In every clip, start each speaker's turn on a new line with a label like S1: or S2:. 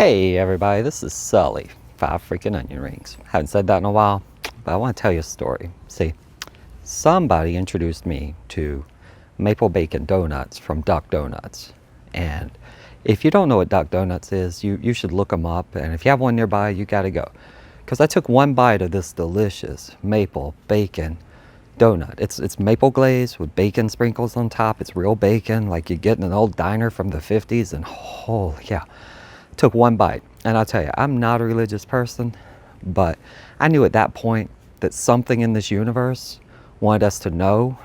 S1: Hey everybody, this is Sully. 5 freaking onion rings. Haven't said that in a while, but I want to tell you a story. See, somebody introduced me to maple bacon donuts from Duck Donuts. And if you don't know what Duck Donuts is, you should look them up. And if you have one nearby, you got to go. Because I took one bite of this delicious maple bacon donut. It's maple glaze with bacon sprinkles on top. It's real bacon, like you get in an old diner from the 50s. And holy yeah. Took one bite, and I'll tell you, I'm not a religious person, but I knew at that point that something in this universe wanted us to know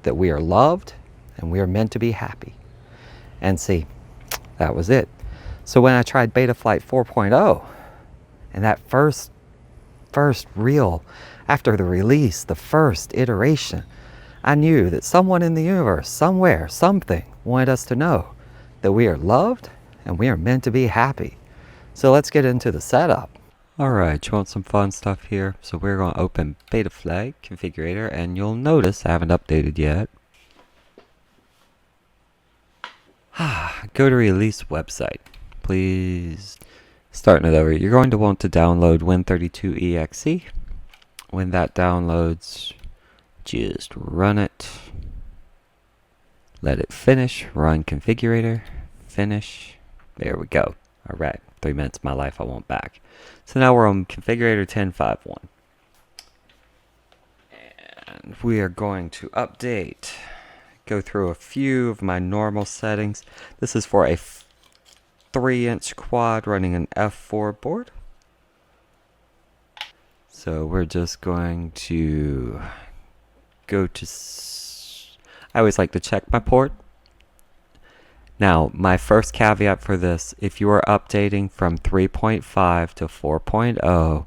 S1: that we are loved and we are meant to be happy. And see, that was it. So when I tried Betaflight 4.0, and that first real, after the release, the first iteration, I knew that someone in the universe, somewhere, something wanted us to know that we are loved and we are meant to be happy. So let's get into the setup. Alright, you want some fun stuff here? So we're going to open Betaflight configurator, and you'll notice I haven't updated yet. Go to release website. Please. Starting it over. You're going to want to download Win32exe. When that downloads, just run it. Let it finish. Run configurator. Finish. There we go. Alright, 3 minutes of my life I want back. So now we're on configurator 10.5.1. And we are going to update. Go through a few of my normal settings. This is for a 3-inch quad running an F4 board. So we're just going to go to... I always like to check my port. Now, my first caveat for this, if you are updating from 3.5 to 4.0,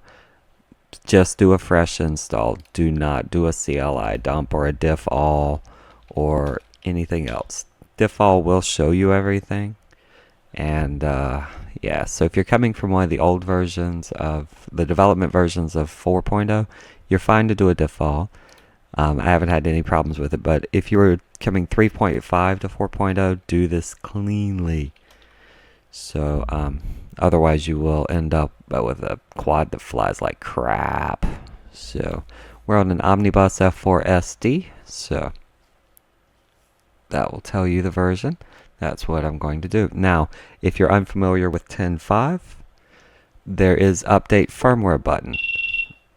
S1: just do a fresh install. Do not do a CLI dump or a diff all or anything else. Diff all will show you everything. And yeah, so if you're coming from one of the old versions of the development versions of 4.0, you're fine to do a diff all. I haven't had any problems with it, but if you were coming 3.5 to 4.0, do this cleanly. So otherwise you will end up with a quad that flies like crap. So we're on an Omnibus F4 SD, so that will tell you the version. That's what I'm going to do. Now, if you're unfamiliar with 10.5, there is update firmware button.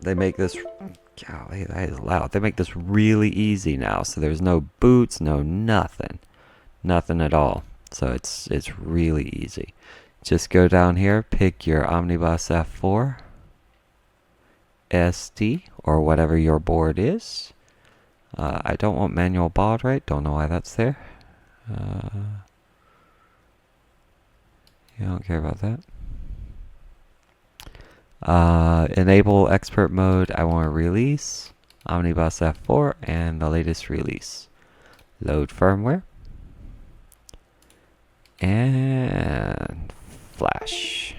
S1: They make this... Golly, that is loud. They make this really easy now, so there's no boots, no nothing. Nothing at all. So it's really easy. Just go down here, pick your Omnibus F4 SD, or whatever your board is. I don't want manual baud rate, don't know why that's there. You don't care about that. Enable expert mode. I want to release Omnibus F4 and the latest release. Load firmware and flash.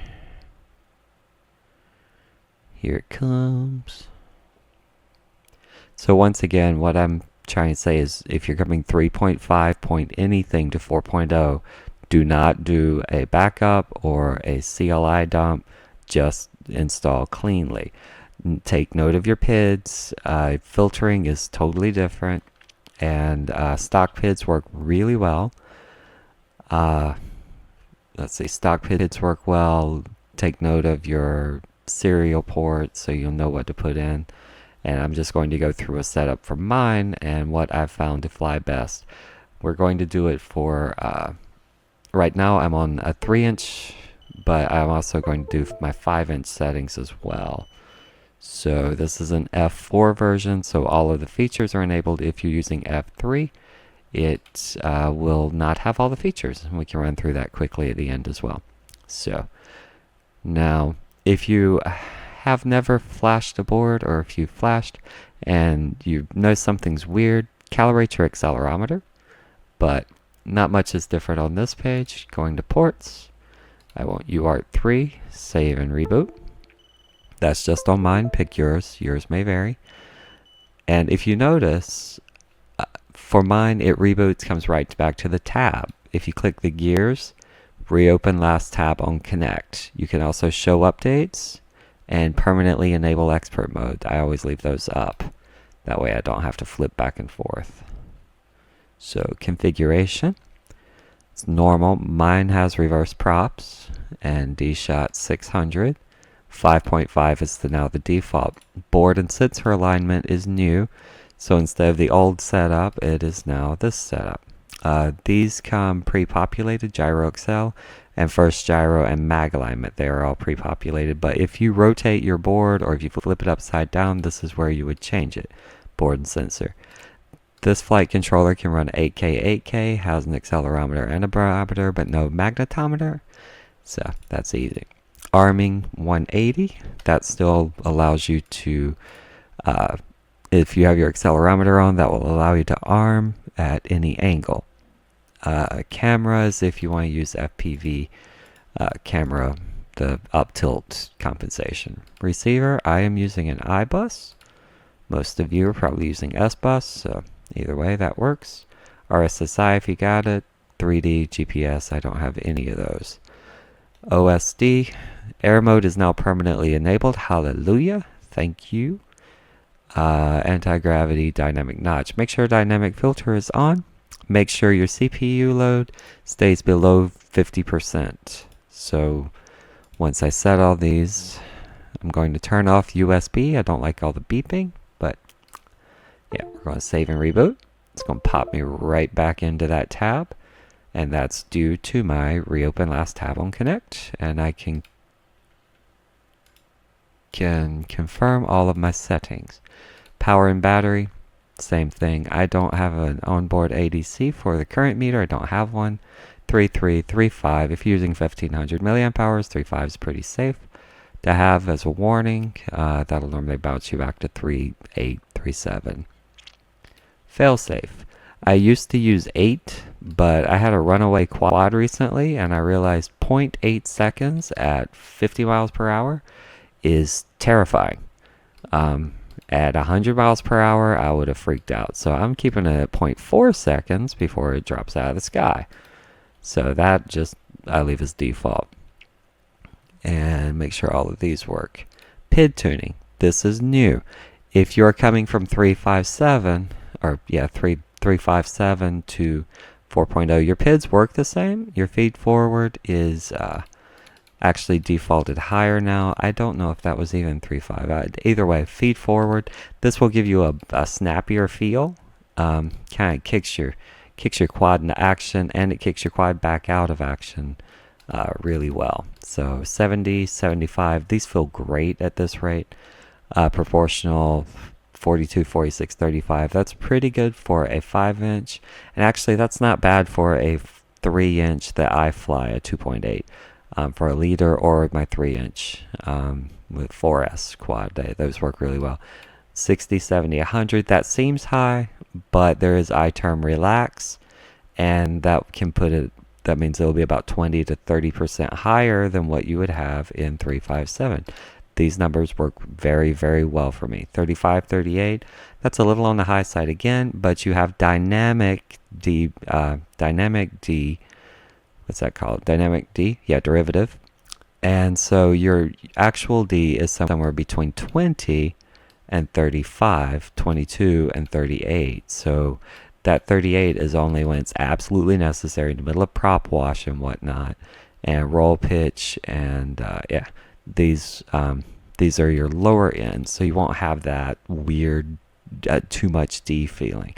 S1: Here it comes. So once again, what I'm trying to say is, if you're coming 3.5 point anything to 4.0, do not do a backup or a CLI dump. Just install cleanly. Take note of your PIDs. Filtering is totally different, and stock PIDs work really well. Let's see, stock PIDs work well. Take note of your serial port so you'll know what to put in. And I'm just going to go through a setup for mine and what I've found to fly best. We're going to do it for right now I'm on a 3-inch, but I'm also going to do my 5-inch settings as well. So this is an F4 version, so all of the features are enabled. If you're using F3, it will not have all the features, and we can run through that quickly at the end as well. So now, if you have never flashed a board, or if you flashed and you know something's weird, calibrate your accelerometer, but not much is different on this page. Going to ports, I want UART3, save and reboot. That's just on mine, pick yours. Yours may vary. And if you notice, for mine it reboots, comes right back to the tab. If you click the gears, Reopen last tab on Connect. You can also show updates and permanently enable expert mode. I always leave those up. That way I don't have to flip back and forth. So configuration. It's normal. Mine has reverse props and D-Shot 600. 5.5 is now the default. Board and sensor alignment is new. So instead of the old setup, it is now this setup. These come pre-populated, gyro accel, and first gyro and mag alignment. They are all pre-populated, but if you rotate your board or if you flip it upside down, this is where you would change it. Board and sensor. This flight controller can run 8K, 8K, has an accelerometer and a barometer, but no magnetometer. So that's easy. Arming 180, that still allows you to, if you have your accelerometer on, that will allow you to arm at any angle. Cameras, if you want to use FPV camera, the up tilt compensation. Receiver, I am using an iBus. Most of you are probably using S-Bus, so either way that works. RSSI if you got it. 3D, GPS, I don't have any of those. OSD, air mode is now permanently enabled. Hallelujah. Thank you. Anti-gravity, dynamic notch. Make sure dynamic filter is on. Make sure your CPU load stays below 50%. So once I set all these, I'm going to turn off USB. I don't like all the beeping, but yeah, we're going to save and reboot. It's going to pop me right back into that tab, and that's due to my reopen last tab on Connect, and I can confirm all of my settings. Power and battery, same thing. I don't have an onboard ADC for the current meter. I don't have one. 3335. If you're using 1500 milliamp hours, 3.5 is pretty safe to have as a warning. That'll normally bounce you back to 3837. Failsafe. I used to use 8, but I had a runaway quad recently, and I realized 0.8 seconds at 50 miles per hour is terrifying. At 100 miles per hour, I would have freaked out. So I'm keeping it at 0.4 seconds before it drops out of the sky. So that just, I leave as default. And make sure all of these work. PID tuning. This is new. If you're coming from 357, or yeah, 357 to 4.0, your PIDs work the same. Your feed forward is actually defaulted higher now. I don't know if that was even 3.5. Either way, feed forward. This will give you a snappier feel. Kind of kicks your quad into action, and it kicks your quad back out of action really well. So 70, 75, these feel great at this rate. Proportional 42, 46, 35. That's pretty good for a 5-inch, and actually that's not bad for a 3-inch that I fly, a 2.8. For a leader or my 3-inch with 4S quad, those work really well. 60, 70, 100, that seems high, but there is iTerm relax, and that can put it, that means it'll be about 20 to 30% higher than what you would have in 357. These numbers work very, very well for me. 35, 38, that's a little on the high side again, but you have dynamic D, what's that called? Dynamic D? Yeah, derivative. And so your actual D is somewhere between 20 and 35, 22 and 38. So that 38 is only when it's absolutely necessary in the middle of prop wash and whatnot, and roll pitch, and yeah, these are your lower ends, so you won't have that weird too much D feeling.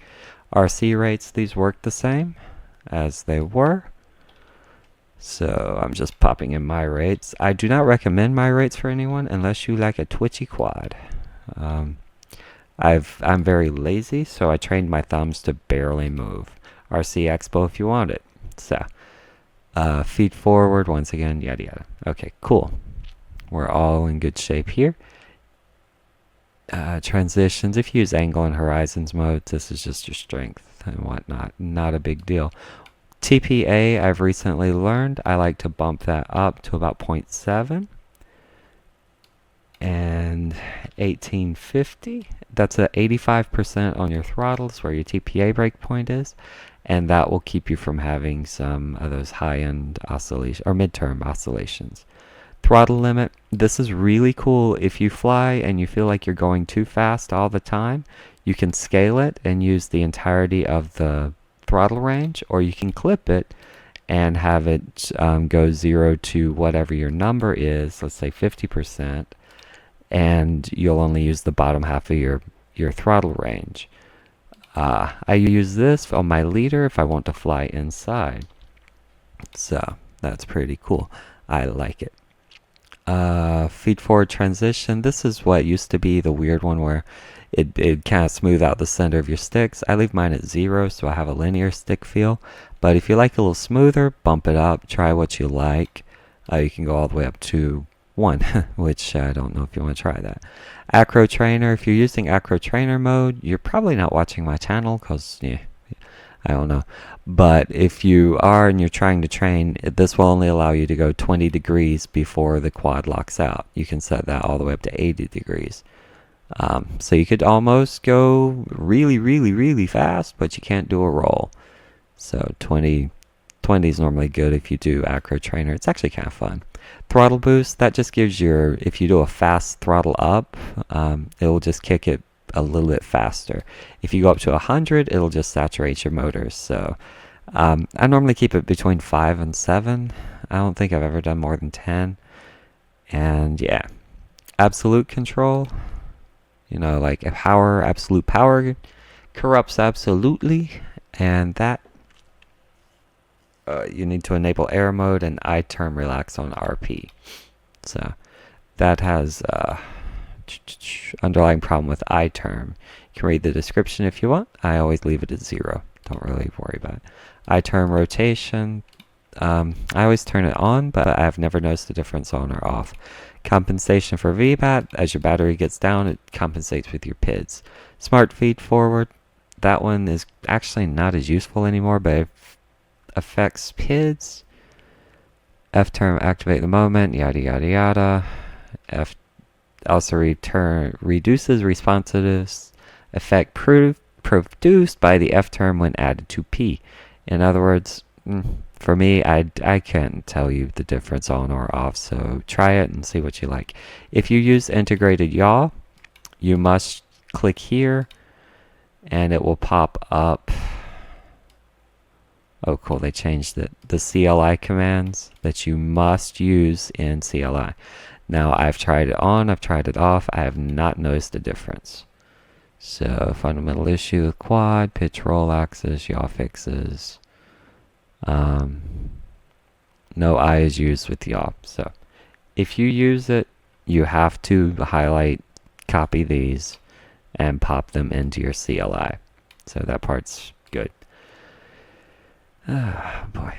S1: RC rates, these work the same as they were. So I'm just popping in my rates. I do not recommend my rates for anyone unless you like a twitchy quad. I'm very lazy, so I trained my thumbs to barely move. RC Expo if you want it. So feed forward once again, yada yada. Okay, cool. We're all in good shape here. Transitions, if you use angle and horizons modes, this is just your strength and whatnot. Not a big deal. TPA, I've recently learned, I like to bump that up to about 0.7. And 1850, that's at 85% on your throttles where your TPA breakpoint is. and that will keep you from having some of those high-end oscillations or midterm oscillations. Throttle limit, this is really cool. If you fly and you feel like you're going too fast all the time, you can scale it and use the entirety of the throttle range, or you can clip it and have it go 0 to whatever your number is, let's say 50%, and you'll only use the bottom half of your throttle range. I use this on my leader if I want to fly inside. So that's pretty cool. I like it. Feed forward transition. This is what used to be the weird one where it kind of smooth out the center of your sticks. I leave mine at 0 so I have a linear stick feel. But if you like a little smoother, bump it up. Try what you like. You can go all the way up to 1, which I don't know if you want to try that. Acro Trainer. If you're using Acro Trainer mode, you're probably not watching my channel because, yeah, I don't know. But if you are and you're trying to train, this will only allow you to go 20 degrees before the quad locks out. You can set that all the way up to 80 degrees. So you could almost go really, really, really fast, but you can't do a roll. So 20 is normally good if you do Acro Trainer. It's actually kind of fun. Throttle boost, that just gives if you do a fast throttle up, it will just kick it a little bit faster. If you go up to 100, it'll just saturate your motors. So I normally keep it between 5 and 7. I don't think I've ever done more than 10. And yeah, absolute control, you know, like absolute power corrupts absolutely, and that you need to enable air mode and I-term relax on RP. So that has underlying problem with I-term. You can read the description if you want. I always leave it at 0. Don't really worry about it. I-term rotation. I always turn it on, but I've never noticed a difference on or off. Compensation for VBAT. As your battery gets down, it compensates with your PIDs. Smart feed forward. That one is actually not as useful anymore, but it affects PIDs. F-term activate the moment, yada yada yada. F also reduces responsiveness effect produced by the F-term when added to P. In other words, for me, I can't tell you the difference on or off, so try it and see what you like. If you use integrated yaw, you must click here and it will pop up. Oh cool, they changed it. The CLI commands that you must use in CLI. Now I've tried it on, I've tried it off, I have not noticed a difference. So fundamental issue with quad, pitch roll axis, yaw fixes. No I is used with yaw. So if you use it, you have to highlight, copy these, and pop them into your CLI. So that part's good. Oh boy.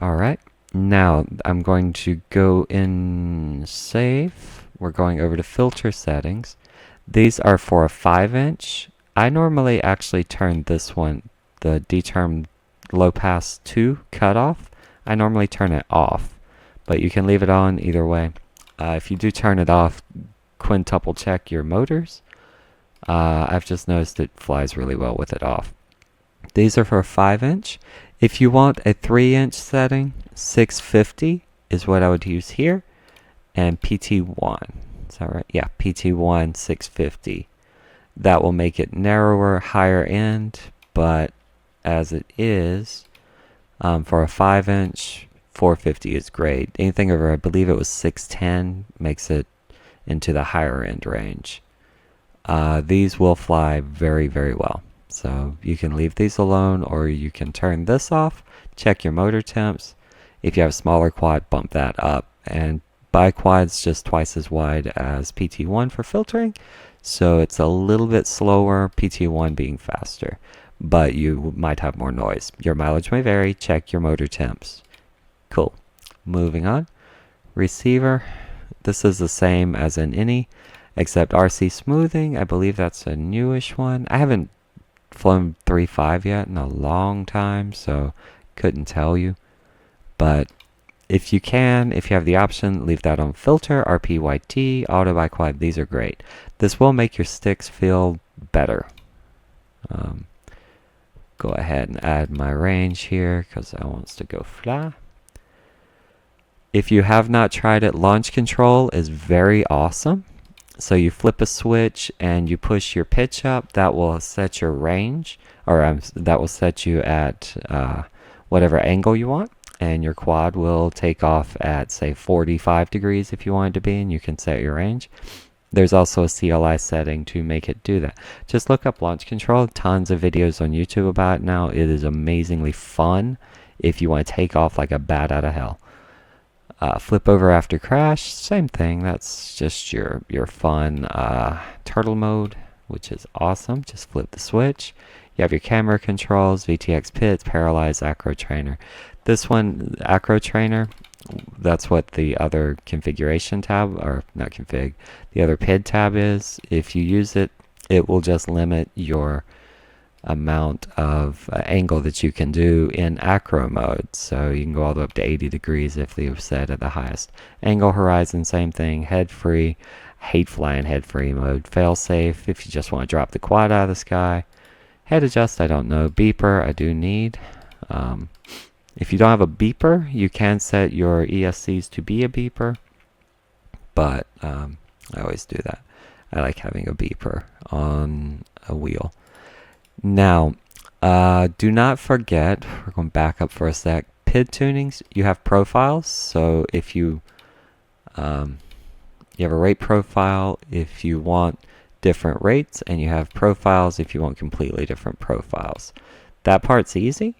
S1: Alright. Now I'm going to go in save. We're going over to filter settings. These are for a 5-inch. I normally actually turn this one, the D-term low pass 2 cutoff. I normally turn it off, but you can leave it on either way. If you do turn it off, quintuple check your motors. I've just noticed it flies really well with it off. These are for a 5-inch. If you want a 3-inch setting, 650 is what I would use here, and PT1. Is that right? Yeah, PT1 650. That will make it narrower, higher end, but as it is, for a 5-inch, 450 is great. Anything over, I believe it was 610, makes it into the higher end range. These will fly very, very well. So you can leave these alone, or you can turn this off, check your motor temps. If you have a smaller quad, bump that up. And biquad's just twice as wide as PT1 for filtering, so it's a little bit slower, PT1 being faster, but you might have more noise. Your mileage may vary, check your motor temps. Cool. Moving on. Receiver. This is the same as in any, except RC smoothing. I believe that's a newish one. I haven't flown 3.5 yet in a long time, so couldn't tell you. But if you have the option, leave that on filter, RPYT, auto biquad. These are great. This will make your sticks feel better. go ahead and add my range here because I want to go fly. If you have not tried it, launch control is very awesome. So you flip a switch and you push your pitch up. That will set your range, or that will set you at whatever angle you want. And your quad will take off at, say, 45 degrees if you want it to be, and you can set your range. There's also a CLI setting to make it do that. Just look up launch control. Tons of videos on YouTube about it now. It is amazingly fun if you want to take off like a bat out of hell. Flip over after crash, same thing. That's just your fun turtle mode, which is awesome. Just flip the switch. You have your camera controls, VTX pits, paralyze, acro trainer. This one, acro trainer, that's what the other configuration tab, or not config, the other PID tab is. If you use it, it will just limit your amount of angle that you can do in acro mode. So you can go all the way up to 80 degrees if you've set at the highest. Angle horizon, same thing. Head free. Hate flying head free mode. Fail safe if you just want to drop the quad out of the sky. Head adjust, I don't know. Beeper, I do need. If you don't have a beeper, you can set your ESCs to be a beeper, but I always do that. I like having a beeper on a wheel. Now, do not forget, we're going back up for a sec, PID tunings, you have profiles. So if you have a rate profile if you want different rates, and you have profiles if you want completely different profiles. That part's easy.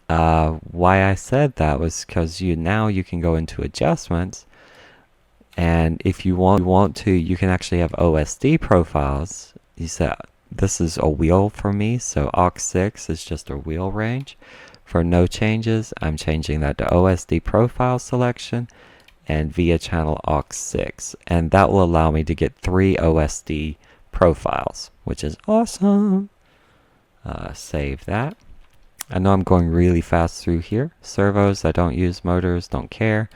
S1: Why I said that was because now you can go into adjustments, and if you want to, you can actually have OSD profiles. You said this is a wheel for me, so aux6 is just a wheel range. For no changes, I'm changing that to OSD profile selection and via channel aux6, and that will allow me to get 3 OSD profiles, which is awesome. Save that. I know I'm going really fast through here. Servos, I don't use. Motors, don't care.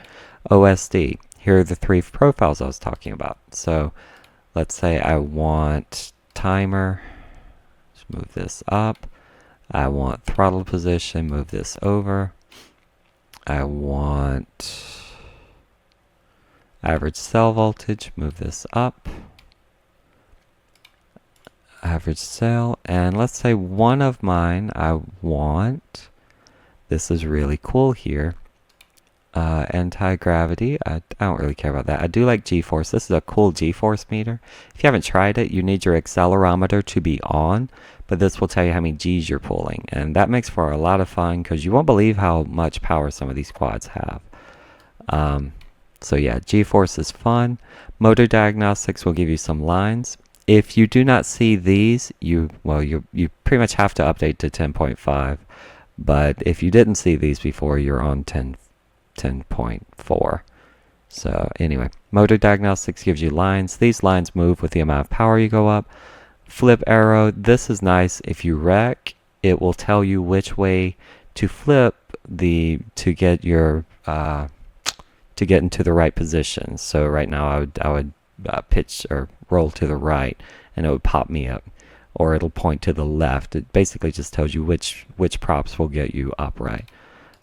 S1: OSD, here are the 3 profiles I was talking about. So let's say I want timer, let's move this up. I want throttle position, move this over. I want average cell voltage, move this up. Average cell, and let's say one of mine I want, this is really cool here, anti-gravity. I don't really care about that. I do like G-force. This is a cool G-force meter. If you haven't tried it, you need your accelerometer to be on, but this will tell you how many G's you're pulling, and that makes for a lot of fun because you won't believe how much power some of these quads have. So yeah, G-force is fun. Motor diagnostics will give you some lines. If you do not see these, you pretty much have to update to 10.5. But if you didn't see these before, you're on 10.4. So anyway, motor diagnostics gives you lines. These lines move with the amount of power you go up. Flip arrow, this is nice. If you wreck, it will tell you which way to flip to get your to get into the right position. So right now I would pitch or roll to the right, and it would pop me up, or it'll point to the left. It basically just tells you which props will get you upright.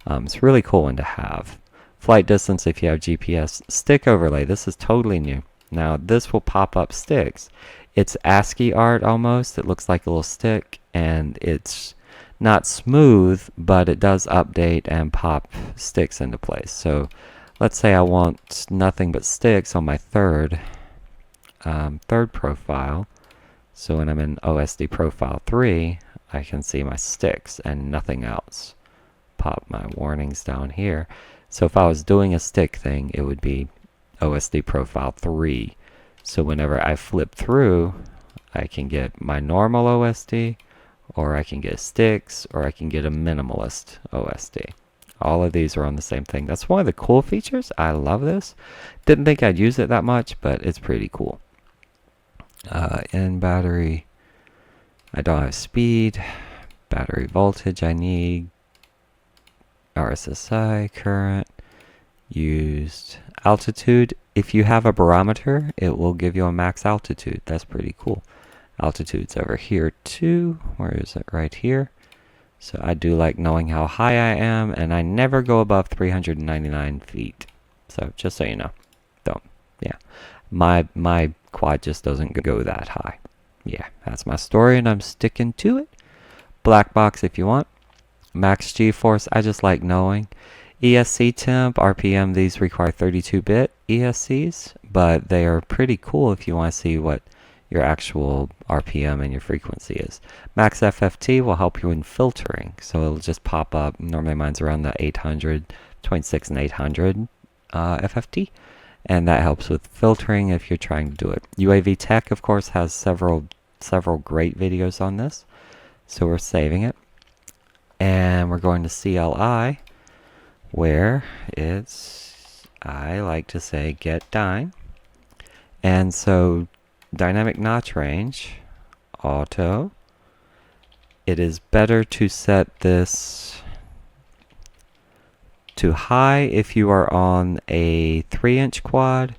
S1: It's a really cool one to have. Flight distance if you have GPS. Stick overlay, this is totally new. Now this will pop up sticks. It's ASCII art almost. It looks like a little stick, and it's not smooth, but it does update and pop sticks into place. So let's say I want nothing but sticks on my third profile. So when I'm in OSD profile 3, I can see my sticks and nothing else. Pop my warnings down here. So if I was doing a stick thing, it would be OSD profile 3. So whenever I flip through, I can get my normal OSD, or I can get sticks, or I can get a minimalist OSD. All of these are on the same thing. That's one of the cool features. I love this. Didn't think I'd use it that much, but it's pretty cool. In battery, I don't have speed. Battery voltage I need. RSSI, current, used. Altitude, if you have a barometer, it will give you a max altitude. That's pretty cool. Altitude's over here too. Where is it? Right here. So I do like knowing how high I am, and I never go above 399 feet. So just so you know, don't, yeah. My quad just doesn't go that high. Yeah, that's my story, and I'm sticking to it. Black box if you want. Max G-force, I just like knowing. ESC temp, RPM, these require 32-bit ESCs, but they are pretty cool if you want to see what your actual RPM and your frequency is. Max FFT will help you in filtering, so it'll just pop up. Normally mine's around the 800, between 6 and 800 FFT, and that helps with filtering if you're trying to do it. UAV Tech, of course, has several great videos on this, so we're saving it. And we're going to CLI, where it's, I like to say, get dyne. And so dynamic notch range, auto. It is better to set this to high if you are on a 3-inch quad,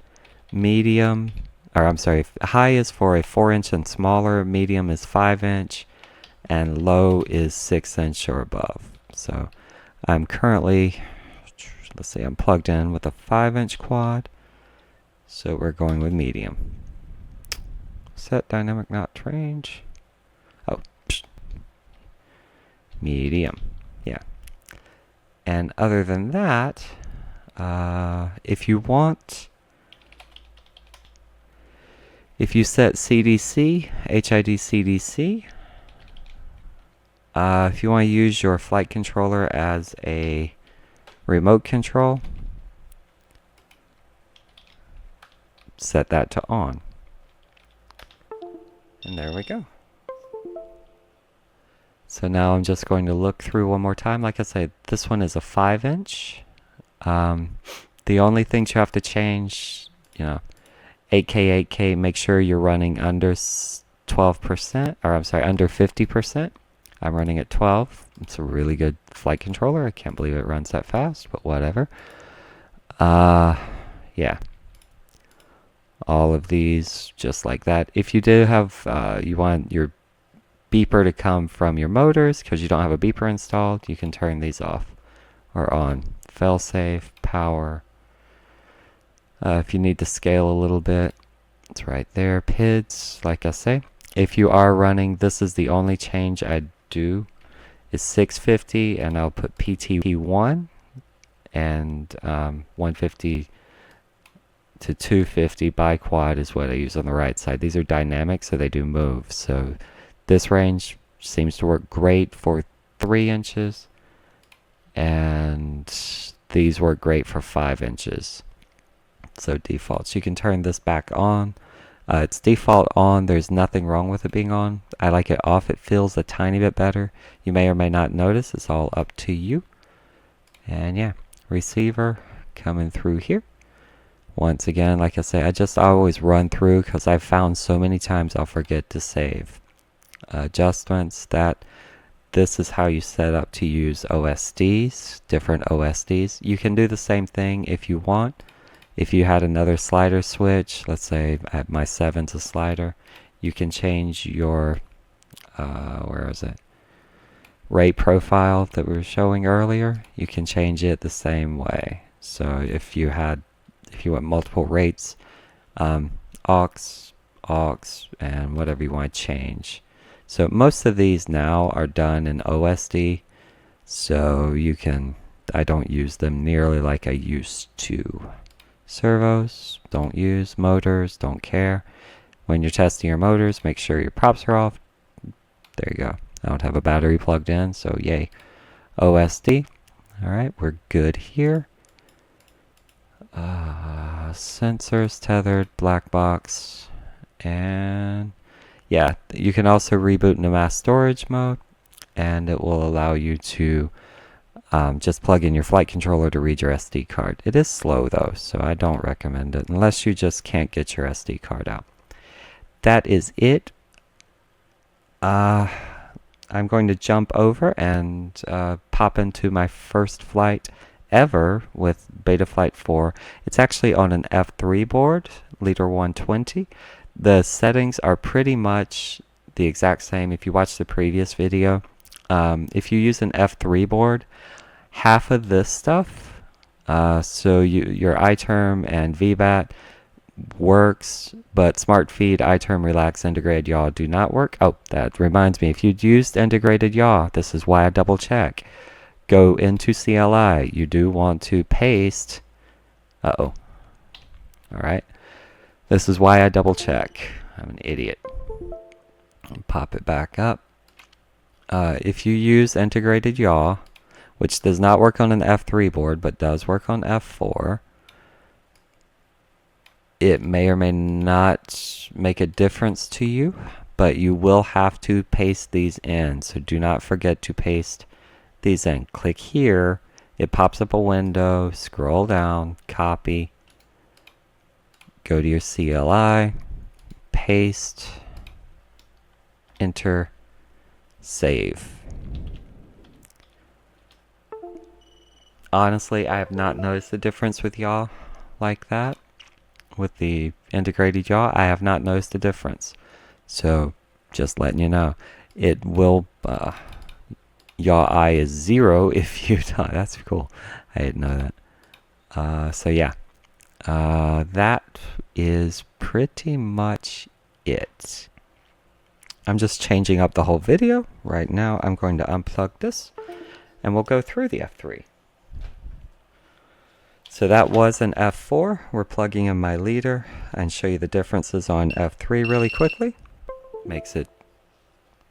S1: medium, or I'm sorry, high is for a 4-inch and smaller, medium is 5-inch, and low is 6-inch or above. So I'm currently, let's see, I'm plugged in with a 5-inch quad, so we're going with medium. Set dynamic notch range. Oh, medium. Yeah. And other than that, if you want, if you set CDC, HID CDC, if you want to use your flight controller as a remote control, set that to on. And there we go. So now I'm just going to look through one more time. Like I said, this one is a 5-inch. The only things you have to change, 8K, make sure you're running under 12%, or I'm sorry, under 50%. I'm running at 12. It's a really good flight controller. I can't believe it runs that fast, but whatever. Yeah. All of these just like that. If you do have, you want your beeper to come from your motors because you don't have a beeper installed, you can turn these off or on. Failsafe, power. If you need to scale a little bit, it's right there. PIDs, like I say. If you are running, this is the only change I do, is 650, and I'll put PT1 and 150 to 250 by quad is what I use on the right side. These are dynamic, so they do move. So this range seems to work great for 3 inches, and these work great for 5 inches. So defaults. You can turn this back on. It's default on. There's nothing wrong with it being on. I like it off. It feels a tiny bit better. You may or may not notice. It's all up to you. And yeah, receiver coming through here. Once again, like I say, I always run through because I've found so many times I'll forget to save. Adjustments, this is how you set up to use OSDs, different OSDs. You can do the same thing if you want. If you had another slider switch, let's say at my 7's a slider, you can change your, where is it? Rate profile that we were showing earlier. You can change it the same way. So if you want multiple rates, aux, and whatever you want to change. So most of these now are done in OSD, so you can, I don't use them nearly like I used to. Servos, don't use. Motors, don't care. When you're testing your motors, make sure your props are off. There you go. I don't have a battery plugged in, so yay. OSD. Alright, we're good here. Sensors, tethered, black box, and yeah, you can also reboot into mass storage mode, and it will allow you to just plug in your flight controller to read your SD card. It is slow though, so I don't recommend it unless you just can't get your SD card out. That is it. I'm going to jump over and pop into my first flight ever with Betaflight 4. It's actually on an F3 board, Leader 120. The settings are pretty much the exact same. If you watch the previous video, if you use an F3 board, half of this stuff, so your iTerm and VBAT works, but Smart Feed, iTerm, Relax, Integrated Yaw do not work. Oh, that reminds me, if you'd used Integrated Yaw, this is why I double check. Go into CLI. You do want to paste. Uh-oh. Alright. This is why I double check. I'm an idiot. Pop it back up. If you use Integrated Yaw, which does not work on an F3 board, but does work on F4, it may or may not make a difference to you, but you will have to paste these in. So do not forget to paste these in. Click here. It pops up a window. Scroll down. Copy. Go to your CLI. Paste. Enter. Save. Honestly, I have not noticed the difference with yaw like that. With the integrated yaw, I have not noticed a difference. So, just letting you know. It will, yaw I is 0 if you die. That's cool. I didn't know that. So yeah. That is pretty much it. I'm just changing up the whole video. Right now, I'm going to unplug this, and we'll go through the F3. So that was an F4. We're plugging in my leader and show you the differences on F3 really quickly. Makes it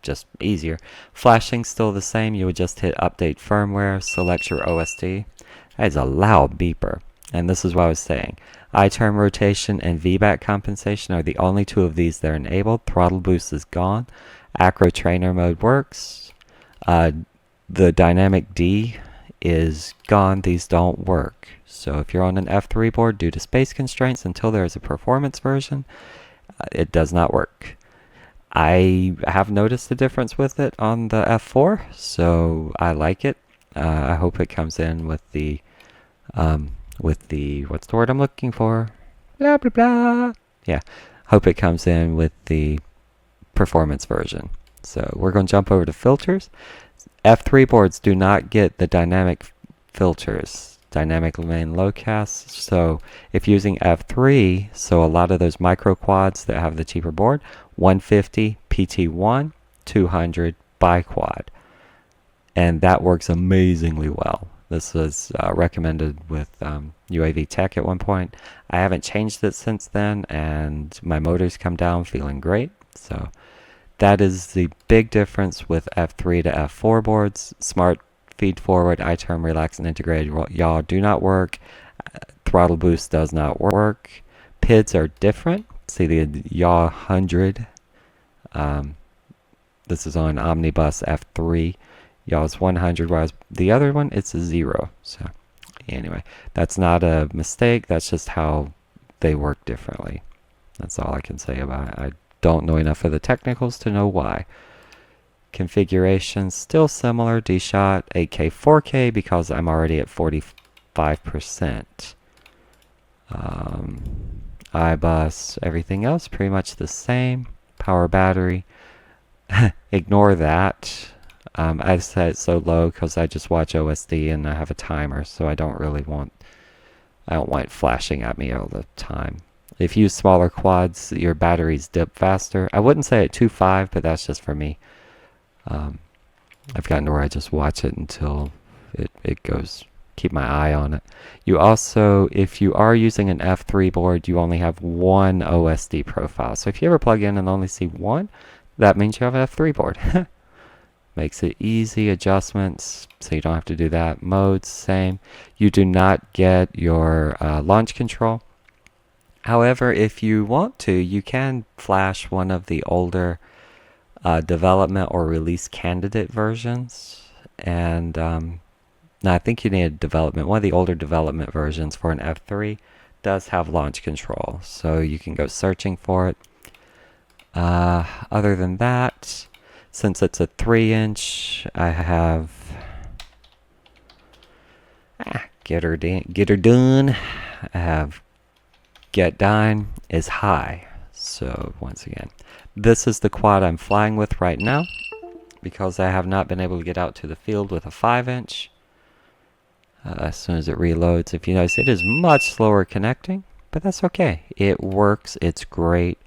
S1: just easier. Flashing still the same. You would just hit update firmware, select your OSD. That is a loud beeper. And this is what I was saying. iTerm rotation and VBAC compensation are the only two of these that are enabled. Throttle boost is gone. Acro trainer mode works. The dynamic D is gone. These don't work. So if you're on an F3 board due to space constraints until there is a performance version, it does not work. I have noticed the difference with it on the F4, so I like it. I hope it comes in with the what's the word I'm looking for? Blah blah blah. Yeah, hope it comes in with the performance version. So we're going to jump over to filters. F3 boards do not get the dynamic filters, dynamic main low cast. So if using F3, so a lot of those micro quads that have the cheaper board, 150 PT1, 200 biquad, and that works amazingly well. This was recommended with UAV Tech at one point. I haven't changed it since then, and my motors come down feeling great. So that is the big difference with F3 to F4 boards. Smart feed forward, iTerm, relax, and integrated yaw do not work. Throttle boost does not work. PIDs are different. See the yaw 100. This is on Omnibus F3. Yaw's 100, whereas the other one, it's a 0. So anyway, that's not a mistake. That's just how they work differently. That's all I can say about it. I don't know enough of the technicals to know why. Configuration still similar. D-Shot 8K 4K because I'm already at 45%. iBus, everything else pretty much the same. Power battery. Ignore that. I set it so low because I just watch OSD and I have a timer, so I don't want it flashing at me all the time. If you use smaller quads, your batteries dip faster. I wouldn't say at 2.5, but that's just for me. I've gotten to where I just watch it until it goes, keep my eye on it. You also, if you are using an F3 board, you only have one OSD profile. So if you ever plug in and only see one, that means you have an F3 board. Makes it easy, adjustments, so you don't have to do that. Modes, same. You do not get your launch control. However, if you want to, you can flash one of the older development or release candidate versions. And now I think you need a development. One of the older development versions for an F3 does have launch control, so you can go searching for it. Other than that, since it's a 3-inch, I have get her done. I have get done is high. So once again, this is the quad I'm flying with right now. because I have not been able to get out to the field with a 5-inch. As soon as it reloads, if you notice, it is much slower connecting, but that's okay. It works. It's great.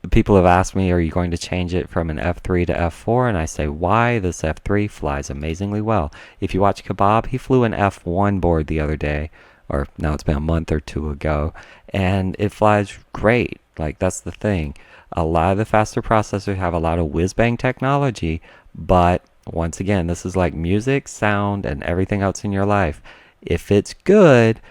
S1: People have asked me, are you going to change it from an F3 to F4? And I say, why? This F3 flies amazingly well. If you watch Kebab, he flew an F1 board the other day, or now it's been a month or two ago, and it flies great. Like, that's the thing. A lot of the faster processors have a lot of whiz-bang technology, but once again, this is like music, sound, and everything else in your life. If it's good,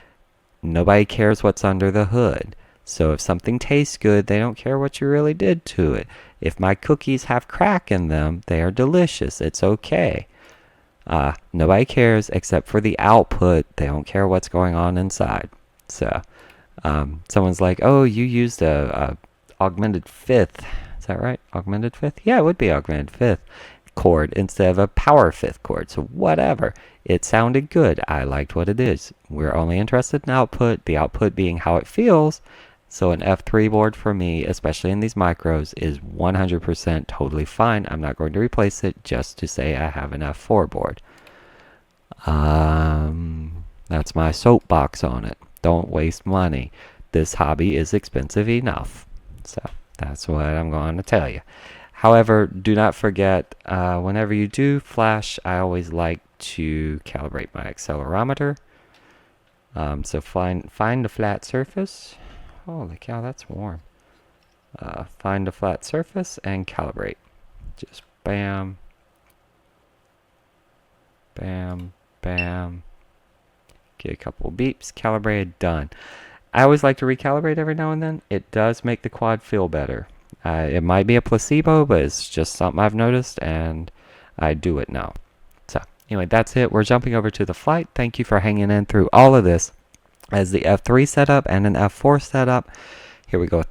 S1: nobody cares what's under the hood. So if something tastes good, they don't care what you really did to it. If my cookies have crack in them, they are delicious. It's okay. Nobody cares except for the output. They don't care what's going on inside. So someone's like, oh, you used a augmented fifth. Is that right? Augmented fifth? Yeah, it would be augmented fifth chord instead of a power fifth chord. So whatever. It sounded good. I liked what it is. We're only interested in output, the output being how it feels. So an F3 board for me, especially in these micros, is 100% totally fine. I'm not going to replace it just to say I have an F4 board. That's my soapbox on it. Don't waste money. This hobby is expensive enough. So that's what I'm going to tell you. However, do not forget, whenever you do flash, I always like to calibrate my accelerometer. So find a flat surface. Holy cow, that's warm. Find a flat surface and calibrate. Just bam, bam, bam. Get a couple beeps, calibrated, done. I always like to recalibrate every now and then. It does make the quad feel better. It might be a placebo, but it's just something I've noticed, and I do it now. So anyway, that's it. We're jumping over to the flight. Thank you for hanging in through all of this as the F3 setup and an F4 setup. Here we go.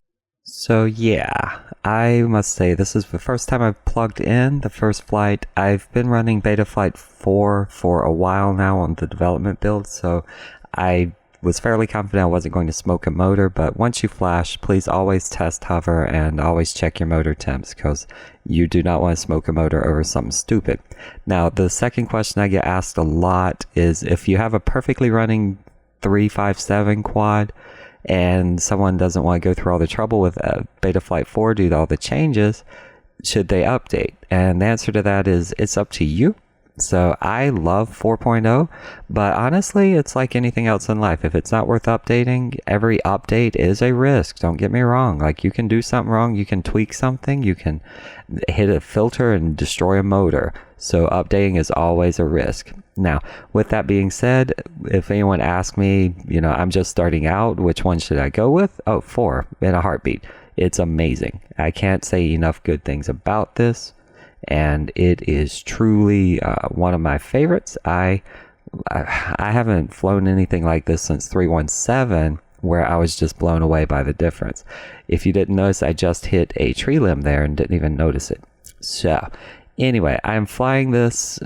S1: So yeah, I must say this is the first time I've plugged in the first flight. I've been running Betaflight 4 for a while now on the development build, so I was fairly confident I wasn't going to smoke a motor, but once you flash, please always test hover and always check your motor temps, because you do not want to smoke a motor over something stupid. Now, the second question I get asked a lot is if you have a perfectly running 357 quad and someone doesn't want to go through all the trouble with Betaflight 4 due to all the changes, should they update? And the answer to that is it's up to you. So I love 4.0, but honestly, it's like anything else in life. If it's not worth updating, every update is a risk. Don't get me wrong. Like, you can do something wrong, you can tweak something, you can hit a filter and destroy a motor. So updating is always a risk. Now, with that being said, if anyone asks me, I'm just starting out, which one should I go with? Oh, 4 in a heartbeat. It's amazing. I can't say enough good things about this. And it is truly one of my favorites. I haven't flown anything like this since 317, where I was just blown away by the difference. If you didn't notice, I just hit a tree limb there and didn't even notice it. So anyway, I'm flying this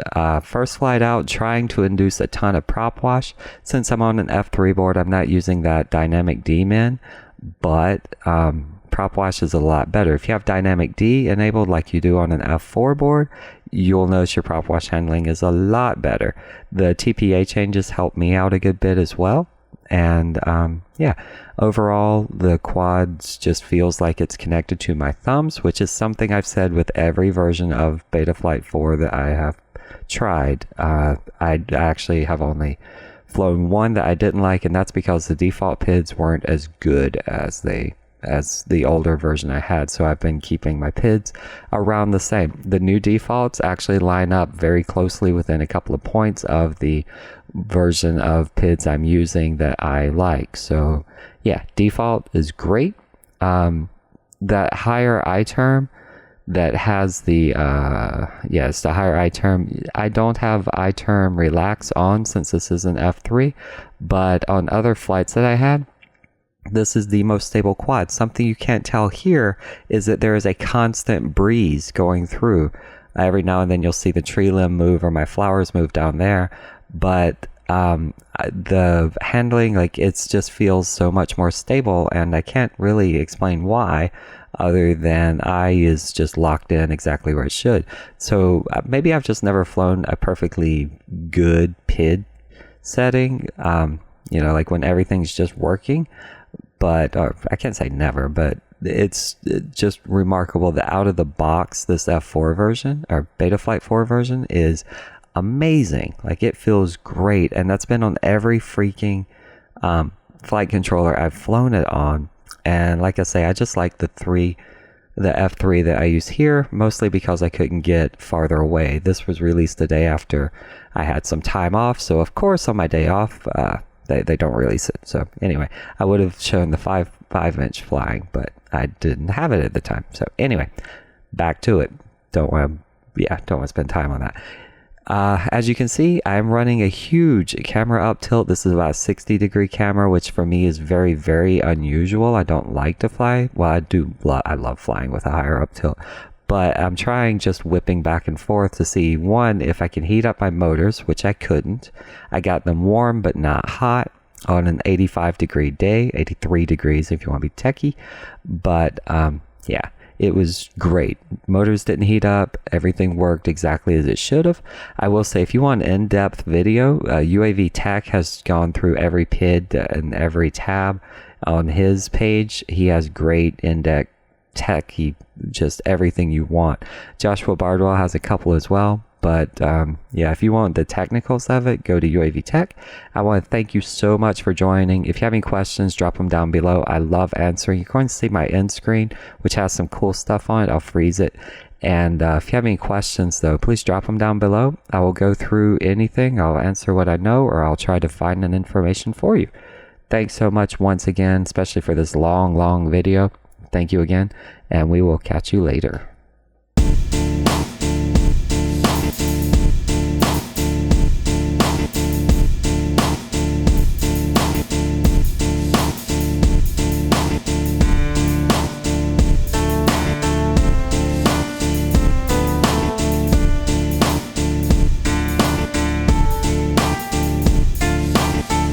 S1: first flight out, trying to induce a ton of prop wash. Since I'm on an F3 board, I'm not using that dynamic D-min, but prop wash is a lot better. If you have dynamic D enabled like you do on an F4 board, you'll notice your prop wash handling is a lot better. The TPA changes help me out a good bit as well. And yeah, overall, the quads just feels like it's connected to my thumbs, which is something I've said with every version of Betaflight 4 that I have tried. I actually have only flown one that I didn't like, and that's because the default PIDs weren't as good as the older version I had, so I've been keeping my PIDs around the same. The new defaults actually line up very closely within a couple of points of the version of PIDs I'm using that I like. So yeah, default is great. That higher iTerm that has the it's the higher iTerm. I don't have iTerm relax on since this is an F3, but on other flights that I had, this is the most stable quad. Something you can't tell here is that there is a constant breeze going through. Every now and then you'll see the tree limb move or my flowers move down there, but the handling, like, it just feels so much more stable, and I can't really explain why, other than I is just locked in exactly where it should. So maybe I've just never flown a perfectly good PID setting, you know, like when everything's just working. But I can't say never, but it's just remarkable that out of the box, this F4 version, or Betaflight 4 version, is amazing. Like, it feels great, and that's been on every freaking flight controller I've flown it on. And like I say, I just like the F3 that I use here, mostly because I couldn't get farther away. This was released the day after I had some time off, so of course on my day off, they don't release it. So anyway, I would have shown the 5-inch flying, but I didn't have it at the time. So anyway, back to it. Don't want to spend time on that. As you can see, I'm running a huge camera up tilt. This is about a 60-degree camera, which for me is very, very unusual. I don't like to fly. Well, I love flying with a higher up tilt, but I'm trying just whipping back and forth to see, one, if I can heat up my motors, which I couldn't. I got them warm but not hot on an 85-degree day, 83 degrees if you want to be techie. But yeah, it was great. Motors didn't heat up. Everything worked exactly as it should have. I will say, if you want an in-depth video, UAV Tech has gone through every PID and every tab on his page. He has great in-depth tech, just everything you want. Joshua Bardwell has a couple as well, but yeah, if you want the technicals of it, go to UAV Tech. I want to thank you so much for joining. If you have any questions, drop them down below. I love answering. You're going to see my end screen, which has some cool stuff on it. I'll freeze it. And if you have any questions, though, please drop them down below. I will go through anything. I'll answer what I know, or I'll try to find an information for you. Thanks so much once again, especially for this long video. Thank you again, and we will catch you later.